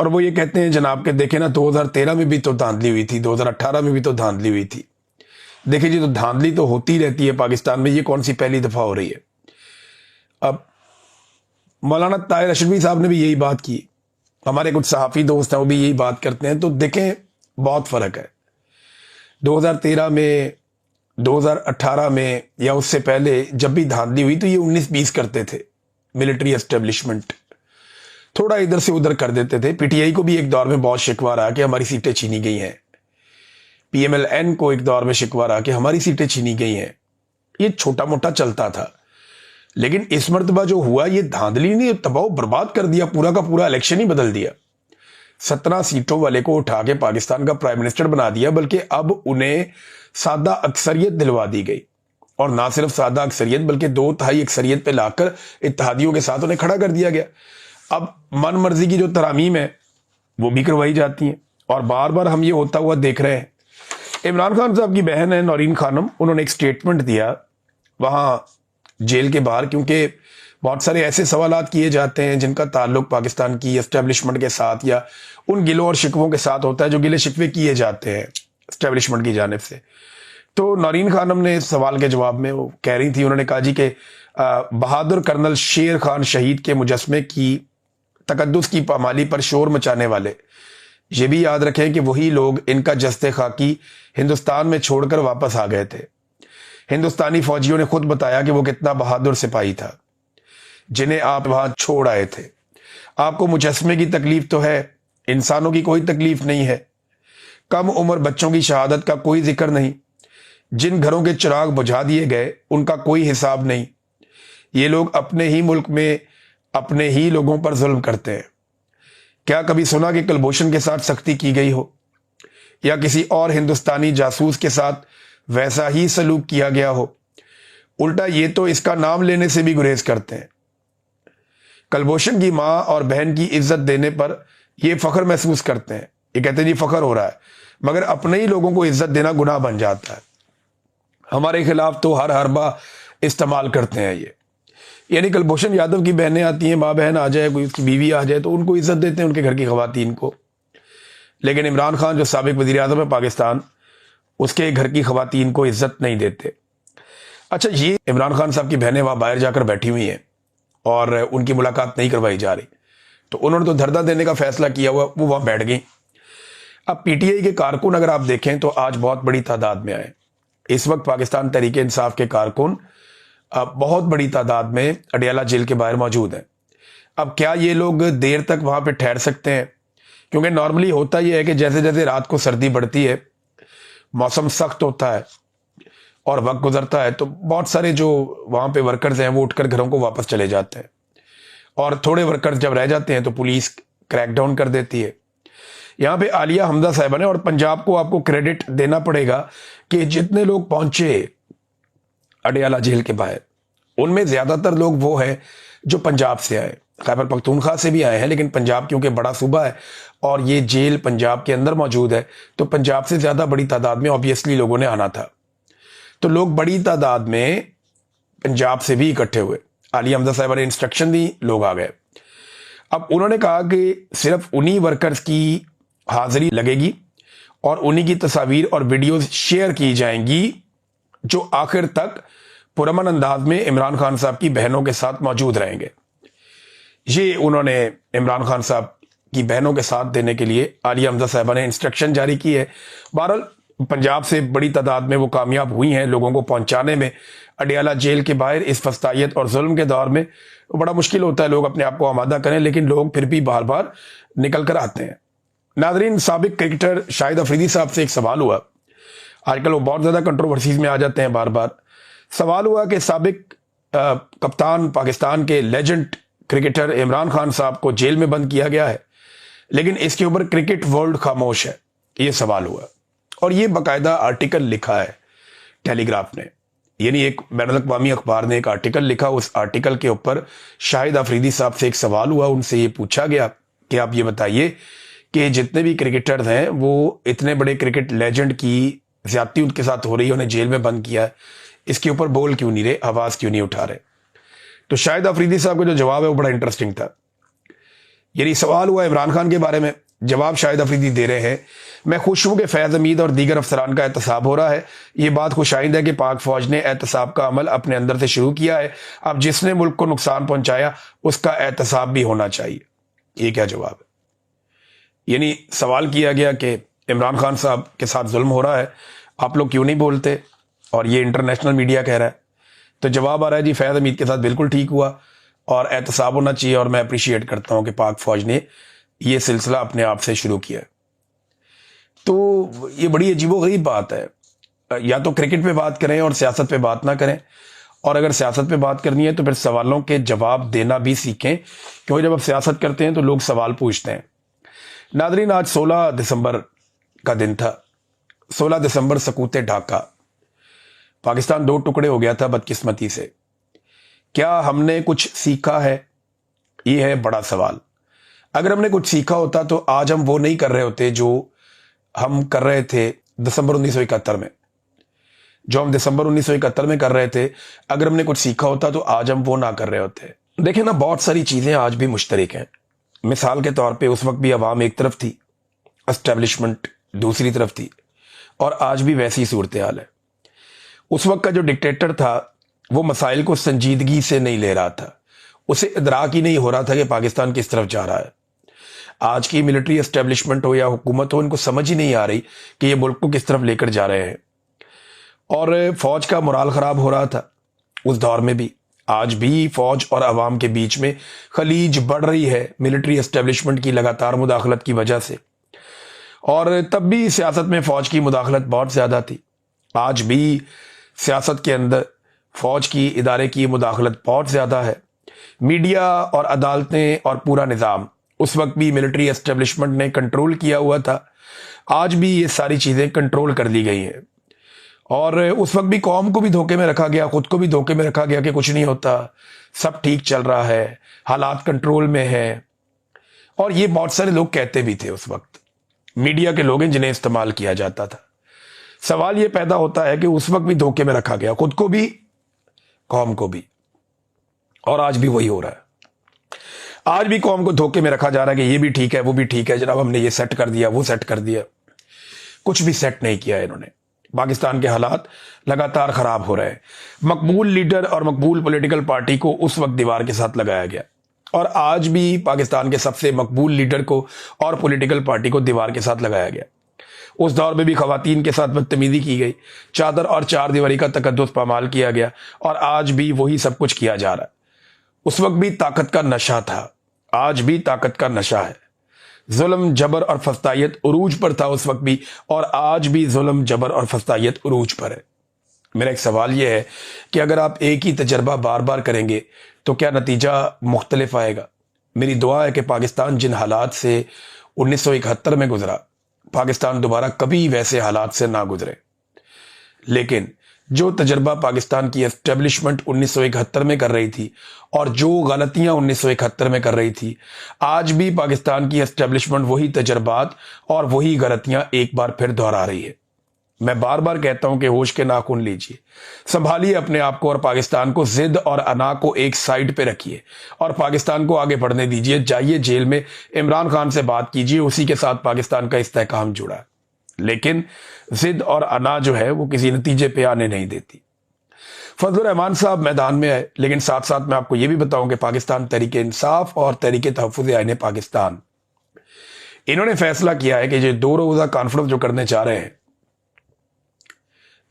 اور وہ یہ کہتے ہیں جناب کہ دیکھیں نا 2013 میں بھی تو دھاندلی ہوئی تھی, 2018 میں بھی تو دھاندلی ہوئی تھی. دیکھیں جی, تو دھاندلی تو ہوتی رہتی ہے پاکستان میں, یہ کون سی پہلی دفعہ ہو رہی ہے. اب مولانا طاہر اشرفی صاحب نے بھی یہی بات کی, ہمارے کچھ صحافی دوست ہیں وہ بھی یہی بات کرتے ہیں. تو دیکھیں بہت فرق ہے 2013 میں, 2018 میں, یا اس سے پہلے جب بھی دھاندلی ہوئی تو یہ 19-20 کرتے تھے. ملٹری اسٹیبلشمنٹ تھوڑا ادھر سے ادھر کر دیتے تھے. پی ٹی آئی کو بھی ایک دور میں بہت شکوہ رہا کہ ہماری سیٹیں چھینی گئی ہیں. پی ایم ایل این کو ایک دور میں شکوہ رہا کہ ہماری سیٹیں چھینی گئی ہیں. یہ چھوٹا موٹا چلتا تھا. لیکن اس مرتبہ جو ہوا یہ دھاندلی نے تباہ و برباد کر دیا, پورا کا پورا الیکشن ہی بدل دیا. 17 سیٹوں والے کو اٹھا کے پاکستان کا پرائم منسٹر بنا دیا, بلکہ اب انہیں سادہ اکثریت دلوا دی گئی. اور نہ صرف سادہ اکثریت بلکہ 2/3 اکثریت پہ لا کر اتحادیوں کے ساتھ انہیں کھڑا کر دیا گیا. اب من مرضی کی جو ترامیم ہے وہ بھی کروائی جاتی ہیں, اور بار بار ہم یہ ہوتا ہوا دیکھ رہے ہیں. عمران خان صاحب کی بہن ہے نورین خانم, انہوں نے ایک سٹیٹمنٹ دیا وہاں جیل کے باہر, کیونکہ بہت سارے ایسے سوالات کیے جاتے ہیں جن کا تعلق پاکستان کی اسٹیبلشمنٹ کے ساتھ یا ان گلوں اور شکووں کے ساتھ ہوتا ہے جو گلے شکوے کیے جاتے ہیں اسٹیبلشمنٹ کی جانب سے. تو نورین خانم نے سوال کے جواب میں وہ کہہ رہی تھی, انہوں نے کہا جی کہ بہادر کرنل شیر خان شہید کے مجسمے کی تقدس کی پامالی پر شور مچانے والے یہ بھی یاد رکھیں کہ وہی لوگ ان کا جسد خاکی ہندوستان میں چھوڑ کر واپس آ گئے تھے. ہندوستانی فوجیوں نے خود بتایا کہ وہ کتنا بہادر سپاہی تھا جنہیں آپ وہاں چھوڑ آئے تھے. آپ کو مجسمے کی تکلیف تو ہے, انسانوں کی کوئی تکلیف نہیں ہے. کم عمر بچوں کی شہادت کا کوئی ذکر نہیں. جن گھروں کے چراغ بجھا دیے گئے ان کا کوئی حساب نہیں. یہ لوگ اپنے ہی ملک میں اپنے ہی لوگوں پر ظلم کرتے ہیں. کیا کبھی سنا کہ کلبھوشن کے ساتھ سختی کی گئی ہو یا کسی اور ہندوستانی جاسوس کے ساتھ ویسا ہی سلوک کیا گیا ہو؟ الٹا یہ تو اس کا نام لینے سے بھی گریز کرتے ہیں. کلبھوشن کی ماں اور بہن کی عزت دینے پر یہ فخر محسوس کرتے ہیں. یہ کہتے ہیں جی فخر ہو رہا ہے, مگر اپنے ہی لوگوں کو عزت دینا گناہ بن جاتا ہے. ہمارے خلاف تو ہر حربہ استعمال کرتے ہیں یہ. یعنی کلبھوشن یادو کی بہنیں آتی ہیں, ماں بہن آ جائے, کوئی اس کی بیوی آ جائے تو ان کو عزت دیتے ہیں, ان کے گھر کی خواتین کو. لیکن عمران خان جو سابق وزیر اعظم ہے پاکستان, اس کے گھر کی خواتین کو عزت نہیں دیتے. اچھا, یہ عمران خان صاحب کی بہنیں وہاں باہر جا کر بیٹھی ہوئی ہیں اور ان کی ملاقات نہیں کروائی جا رہی, تو انہوں نے تو دھرنا دینے کا فیصلہ کیا ہوا, وہ وہاں بیٹھ گئیں. اب پی ٹی آئی کے کارکن اگر آپ دیکھیں تو آج بہت بڑی تعداد میں آئے. اس وقت پاکستان تحریک انصاف کے کارکن بہت بڑی تعداد میں اڈیالہ جیل کے باہر موجود ہیں. اب کیا یہ لوگ دیر تک وہاں پہ ٹھہر سکتے ہیں؟ کیونکہ نارملی ہوتا یہ ہے کہ جیسے جیسے رات کو سردی بڑھتی ہے, موسم سخت ہوتا ہے اور وقت گزرتا ہے, تو بہت سارے جو وہاں پہ ورکرز ہیں وہ اٹھ کر گھروں کو واپس چلے جاتے ہیں, اور تھوڑے ورکرز جب رہ جاتے ہیں تو پولیس کریک ڈاؤن کر دیتی ہے. یہاں پہ عالیہ حمزہ صاحبہ نے, اور پنجاب کو آپ کو کریڈٹ دینا پڑے گا کہ جتنے لوگ پہنچے اڈیالہ جیل کے باہر, ان میں زیادہ تر لوگ وہ ہیں جو پنجاب سے آئے. خیبر پختونخوا سے بھی آئے ہیں, لیکن پنجاب کیونکہ بڑا صوبہ ہے اور یہ جیل پنجاب کے اندر موجود ہے, تو پنجاب سے زیادہ بڑی تعداد میں آبویسلی لوگوں نے آنا تھا. تو لوگ بڑی تعداد میں پنجاب سے بھی اکٹھے ہوئے. عالیہ حمزہ صاحبہ نے انسٹرکشن دی, لوگ آ گئے. اب انہوں نے کہا کہ صرف انہی ورکرز کی حاضری لگے گی اور انہی کی تصاویر اور ویڈیوز شیئر کی جائیں گی جو آخر تک پرامن انداز میں عمران خان صاحب کی بہنوں کے ساتھ موجود رہیں گے. یہ انہوں نے عمران خان صاحب کی بہنوں کے ساتھ دینے کے لیے عالیہ حمزہ صاحبہ نے انسٹرکشن جاری کی ہے. بہرحال پنجاب سے بڑی تعداد میں وہ کامیاب ہوئی ہیں لوگوں کو پہنچانے میں. اڈیالہ جیل کے باہر اس فسطائیت اور ظلم کے دور میں بڑا مشکل ہوتا ہے لوگ اپنے آپ کو آمادہ کریں, لیکن لوگ پھر بھی بار بار نکل کر آتے ہیں. ناظرین, سابق کرکٹر شاہد افریدی صاحب سے ایک سوال ہوا. آج کل وہ بہت زیادہ کنٹروورسیز میں آ جاتے ہیں بار بار. سوال ہوا کہ سابق کپتان پاکستان کے لیجنڈ کرکٹر عمران خان صاحب کو جیل میں بند کیا گیا ہے, لیکن اس کے اوپر کرکٹ ورلڈ خاموش ہے. یہ سوال ہوا, اور یہ باقاعدہ آرٹیکل لکھا ہے ٹیلی گراف نے, یعنی ایک بین الاقوامی اخبار نے ایک آرٹیکل لکھا. اس آرٹیکل کے اوپر شاہد افریدی صاحب سے ایک سوال ہوا. ان سے یہ پوچھا گیا کہ آپ یہ بتائیے کہ جتنے بھی کرکٹرز ہیں وہ اتنے بڑے کرکٹ لیجنڈ کی زیادتی ان کے ساتھ ہو رہی ہے, انہیں جیل میں بند کیا ہے, اس کے اوپر بول کیوں نہیں رہے, آواز کیوں نہیں اٹھا رہے؟ تو شاہد افریدی صاحب کا جو جواب ہے وہ بڑا انٹرسٹنگ تھا. یعنی سوال ہوا عمران خان کے بارے میں، جواب شاہد افریدی دے رہے ہیں، میں خوش ہوں کہ فیض حمید اور دیگر افسران کا احتساب ہو رہا ہے، یہ بات خوش آئند ہے کہ پاک فوج نے احتساب کا عمل اپنے اندر سے شروع کیا ہے، اب جس نے ملک کو نقصان پہنچایا اس کا احتساب بھی ہونا چاہیے۔ یہ کیا جواب ہے؟ یعنی سوال کیا گیا کہ عمران خان صاحب کے ساتھ ظلم ہو رہا ہے، آپ لوگ کیوں نہیں بولتے، اور یہ انٹرنیشنل میڈیا کہہ رہا ہے، تو جواب آ رہا ہے جی فیض حمید کے ساتھ بالکل ٹھیک ہوا اور احتساب ہونا چاہیے، اور میں اپریشیٹ کرتا ہوں کہ پاک فوج نے یہ سلسلہ اپنے آپ سے شروع کیا ہے۔ تو یہ بڑی عجیب و غریب بات ہے، یا تو کرکٹ پہ بات کریں اور سیاست پہ بات نہ کریں، اور اگر سیاست پہ بات کرنی ہے تو پھر سوالوں کے جواب دینا بھی سیکھیں، کیونکہ جب آپ سیاست کرتے ہیں تو لوگ سوال پوچھتے ہیں۔ ناظرین، آج 16 دسمبر کا دن تھا، 16 دسمبر سقوط ڈھاکہ، پاکستان 2 ٹکڑے ہو گیا تھا بدقسمتی سے۔ کیا ہم نے کچھ سیکھا ہے؟ یہ ہے بڑا سوال۔ اگر ہم نے کچھ سیکھا ہوتا تو آج ہم وہ نہیں کر رہے ہوتے جو ہم کر رہے تھے دسمبر 1971 میں، جو ہم دسمبر 1971 میں کر رہے تھے۔ اگر ہم نے کچھ سیکھا ہوتا تو آج ہم وہ نہ کر رہے ہوتے۔ دیکھیں نا، بہت ساری چیزیں آج بھی مشترک ہیں۔ مثال کے طور پہ اس وقت بھی عوام ایک طرف تھی، اسٹیبلشمنٹ دوسری طرف تھی، اور آج بھی ویسی صورتحال ہے۔ اس وقت کا جو ڈکٹیٹر تھا وہ مسائل کو سنجیدگی سے نہیں لے رہا تھا، اسے ادراک ہی نہیں ہو رہا تھا کہ پاکستان کس طرف جا رہا ہے۔ آج کی ملٹری اسٹیبلشمنٹ ہو یا حکومت ہو، ان کو سمجھ ہی نہیں آ رہی کہ یہ ملک کو کس طرف لے کر جا رہے ہیں، اور فوج کا morale خراب ہو رہا تھا اس دور میں بھی۔ آج بھی فوج اور عوام کے بیچ میں خلیج بڑھ رہی ہے ملٹری اسٹیبلشمنٹ کی لگاتار مداخلت کی وجہ سے، اور تب بھی سیاست میں فوج کی مداخلت بہت زیادہ تھی۔ آج بھی سیاست کے اندر فوج کی ادارے کی مداخلت بہت زیادہ ہے۔ میڈیا اور عدالتیں اور پورا نظام اس وقت بھی ملٹری اسٹیبلشمنٹ نے کنٹرول کیا ہوا تھا، آج بھی یہ ساری چیزیں کنٹرول کر لی گئی ہیں، اور اس وقت بھی قوم کو بھی دھوکے میں رکھا گیا، خود کو بھی دھوکے میں رکھا گیا کہ کچھ نہیں ہوتا، سب ٹھیک چل رہا ہے، حالات کنٹرول میں ہے۔ اور یہ بہت سارے لوگ کہتے بھی تھے اس وقت، میڈیا کے لوگ ہیں جنہیں استعمال کیا جاتا تھا۔ سوال یہ پیدا ہوتا ہے کہ اس وقت بھی دھوکے میں رکھا گیا، خود کو بھی قوم کو بھی، اور آج بھی وہی ہو رہا ہے۔ آج بھی قوم کو دھوکے میں رکھا جا رہا ہے کہ یہ بھی ٹھیک ہے، وہ بھی ٹھیک ہے، جناب ہم نے یہ سیٹ کر دیا، وہ سیٹ کر دیا۔ کچھ بھی سیٹ نہیں کیا انہوں نے۔ پاکستان کے حالات لگاتار خراب ہو رہے ہیں۔ مقبول لیڈر اور مقبول پولیٹیکل پارٹی کو اس وقت دیوار کے ساتھ لگایا گیا، اور آج بھی پاکستان کے سب سے مقبول لیڈر کو اور پولیٹیکل پارٹی کو دیوار کے ساتھ لگایا گیا۔ اس دور میں بھی خواتین کے ساتھ بدتمیزی کی گئی، چادر اور چار دیواری کا تقدس پامال کیا گیا، اور آج بھی وہی سب کچھ کیا جا رہا ہے۔ اس وقت بھی طاقت کا نشہ تھا، آج بھی طاقت کا نشہ ہے۔ ظلم، جبر اور فسطائیت عروج پر تھا اس وقت بھی، اور آج بھی ظلم، جبر اور فسطائیت عروج پر ہے۔ میرا ایک سوال یہ ہے کہ اگر آپ ایک ہی تجربہ بار بار کریں گے تو کیا نتیجہ مختلف آئے گا؟ میری دعا ہے کہ پاکستان جن حالات سے 1971 میں گزرا، پاکستان دوبارہ کبھی ویسے حالات سے نہ گزرے۔ لیکن جو تجربہ پاکستان کی اسٹیبلشمنٹ 1971 میں کر رہی تھی، اور جو غلطیاں 1971 میں کر رہی تھی، آج بھی پاکستان کی اسٹیبلشمنٹ وہی تجربات اور وہی غلطیاں ایک بار پھر دہرا رہی ہے۔ میں بار بار کہتا ہوں کہ ہوش کے ناخن لیجئے، سنبھالیے اپنے آپ کو، اور پاکستان کو، ضد اور انا کو ایک سائیڈ پہ رکھیے، اور پاکستان کو آگے بڑھنے دیجئے۔ جائیے جیل میں عمران خان سے بات کیجئے، اسی کے ساتھ پاکستان کا استحکام جڑا ہے، لیکن ضد اور انا جو ہے وہ کسی نتیجے پہ آنے نہیں دیتی۔ فضل الرحمان صاحب میدان میں آئے، لیکن ساتھ ساتھ میں آپ کو یہ بھی بتاؤں کہ پاکستان تحریک انصاف اور تحریک تحفظ آئین پاکستان، انہوں نے فیصلہ کیا ہے کہ یہ 2 روزہ کانفرنس جو کرنے چاہ رہے ہیں،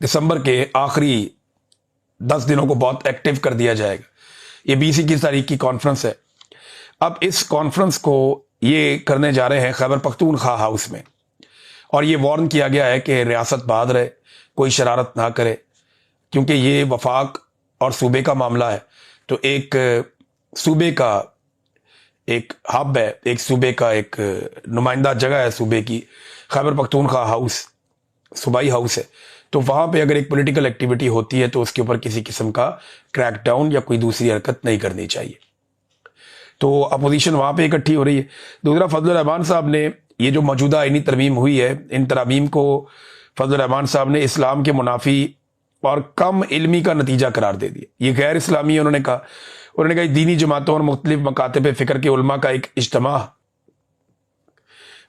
دسمبر کے آخری 10 دنوں کو بہت ایکٹیو کر دیا جائے گا۔ یہ 20-21 تاریخ کی کانفرنس ہے۔ اب اس کانفرنس کو یہ کرنے جا رہے ہیں خیبر پختونخوا ہاؤس میں، اور یہ وارن کیا گیا ہے کہ ریاست باد رہے، کوئی شرارت نہ کرے، کیونکہ یہ وفاق اور صوبے کا معاملہ ہے۔ تو ایک صوبے کا ایک ہب ہے، ایک صوبے کا ایک نمائندہ جگہ ہے صوبے کی، خیبر پختونخوا ہاؤس صوبائی ہاؤس ہے، تو وہاں پہ اگر ایک پولیٹیکل ایکٹیویٹی ہوتی ہے تو اس کے اوپر کسی قسم کا کریک ڈاؤن یا کوئی دوسری حرکت نہیں کرنی چاہیے۔ تو اپوزیشن وہاں پہ اکٹھی ہو رہی ہے۔ دوسرا، فضل الرحمان صاحب نے یہ جو موجودہ آئینی ترمیم ہوئی ہے، ان ترامیم کو فضل الرحمان صاحب نے اسلام کے منافی اور کم علمی کا نتیجہ قرار دے دیا۔ یہ غیر اسلامی ہے، انہوں نے کہا دینی جماعتوں اور مختلف مکاتب فکر کے علماء کا ایک اجتماع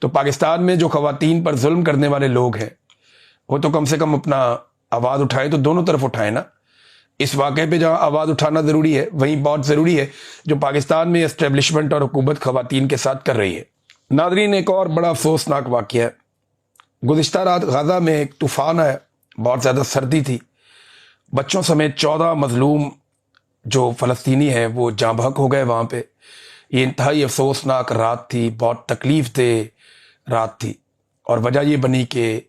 تو پاکستان میں جو خواتین پر ظلم کرنے والے لوگ ہیں وہ تو کم سے کم اپنا آواز اٹھائیں، تو دونوں طرف اٹھائیں نا۔ اس واقعے پہ جہاں آواز اٹھانا ضروری ہے وہیں بہت ضروری ہے جو پاکستان میں اسٹیبلشمنٹ اور حکومت خواتین کے ساتھ کر رہی ہے۔ ناظرین، ایک اور بڑا افسوسناک واقعہ ہے۔ گزشتہ رات غزہ میں ایک طوفان آیا، بہت زیادہ سردی تھی، بچوں سمیت 14 مظلوم جو فلسطینی ہیں وہ جاں بحق ہو گئے وہاں پہ۔ یہ انتہائی افسوسناک رات تھی، بہت تکلیف دہ رات تھی، اور وجہ یہ بنی کہ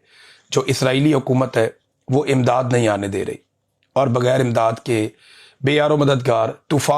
جو اسرائیلی حکومت ہے وہ امداد نہیں آنے دے رہی، اور بغیر امداد کے بے یار و مددگار طوفان